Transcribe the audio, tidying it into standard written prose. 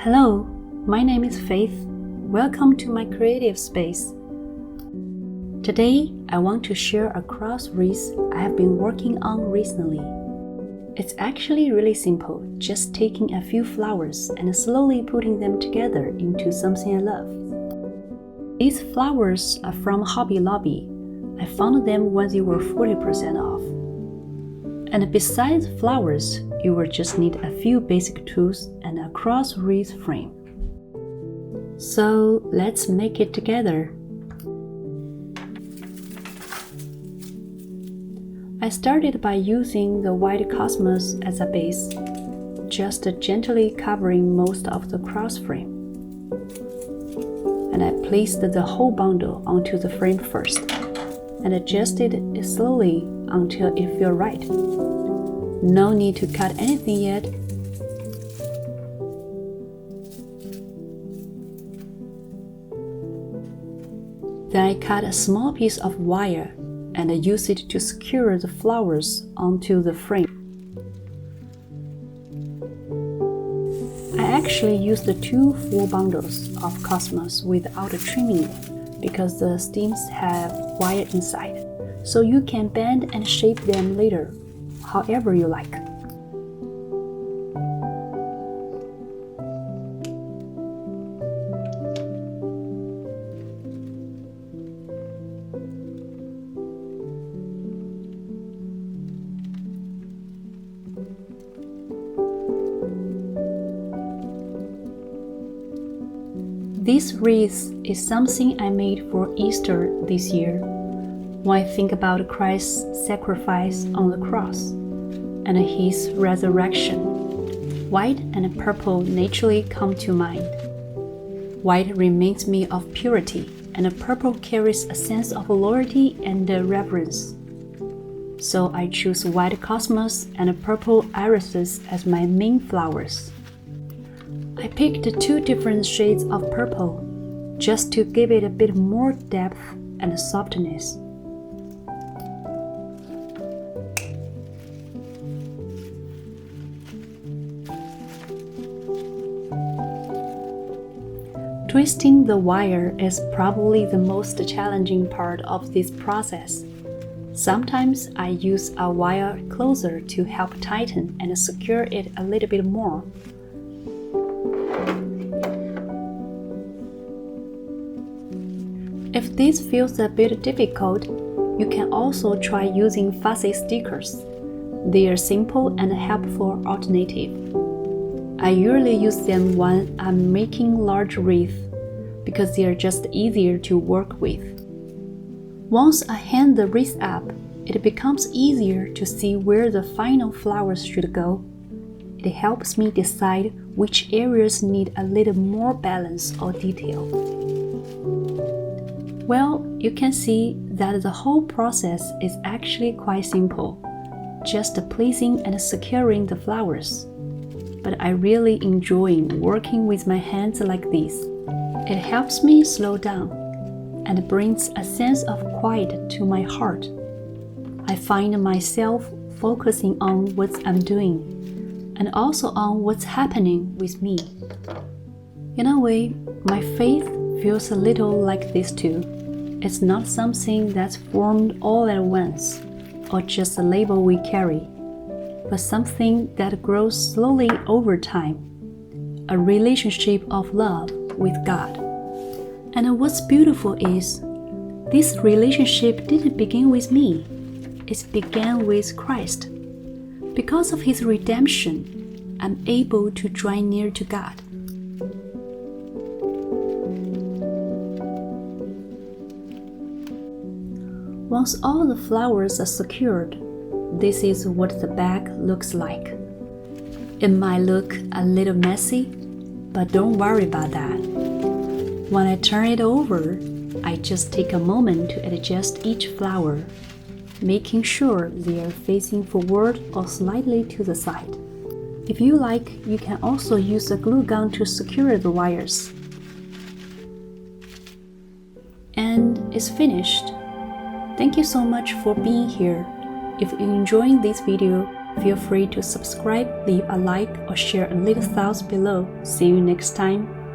Hello, my name is Faith. Welcome to my creative space. Today, I want to share a cross wreath I have been working on recently. It's actually really simple, just taking a few flowers and slowly putting them together into something I love. These flowers are from Hobby Lobby. I found them when they were 40% off. And besides flowers, you will just need a few basic tools and a cross wreath frame. So let's make it together. I started by using the white cosmos as a base, just gently covering most of the cross frame. And I placed the whole bundle onto the frame first, and adjusted it slowly until it feels right. No need to cut anything yet. Then I cut a small piece of wire and use it to secure the flowers onto the frame. I actually used 2 full bundles of cosmos without trimming it because the stems have wire inside, so you can bend and shape them later, however you like. This wreath is something I made for Easter this year, when I think about Christ's sacrifice on the cross and His resurrection. White and purple naturally come to mind. White reminds me of purity, and purple carries a sense of loyalty and reverence. So I choose white cosmos and purple irises as my main flowers. I picked 2 different shades of purple, just to give it a bit more depth and softness. Twisting the wire is probably the most challenging part of this process. Sometimes I use a wire closer to help tighten and secure it a little bit more. If this feels a bit difficult, you can also try using fuzzy stickers. They are simple and helpful alternative. I usually use them when I'm making large wreaths because they are just easier to work with. Once I hang the wreath up, it becomes easier to see where the final flowers should go. It helps me decide which areas need a little more balance or detail. Well, you can see that the whole process is actually quite simple, just placing and securing the flowers. But I really enjoy working with my hands like this. It helps me slow down and brings a sense of quiet to my heart. I find myself focusing on what I'm doing and also on what's happening with me. In a way, my faith feels a little like this too. It's not something that's formed all at once, or just a label we carry, but something that grows slowly over time, a relationship of love with God. And what's beautiful is, this relationship didn't begin with me, it began with Christ. Because of His redemption, I'm able to draw near to God. Once all the flowers are secured, this is what the bag looks like. It might look a little messy, but don't worry about that. When I turn it over, I just take a moment to adjust each flower, making sure they are facing forward or slightly to the side. If you like, you can also use a glue gun to secure the wires. And it's finished. Thank you so much for being here. If you're enjoying this video, Feel free to subscribe, leave a like, or share a little thoughts below. See you next time.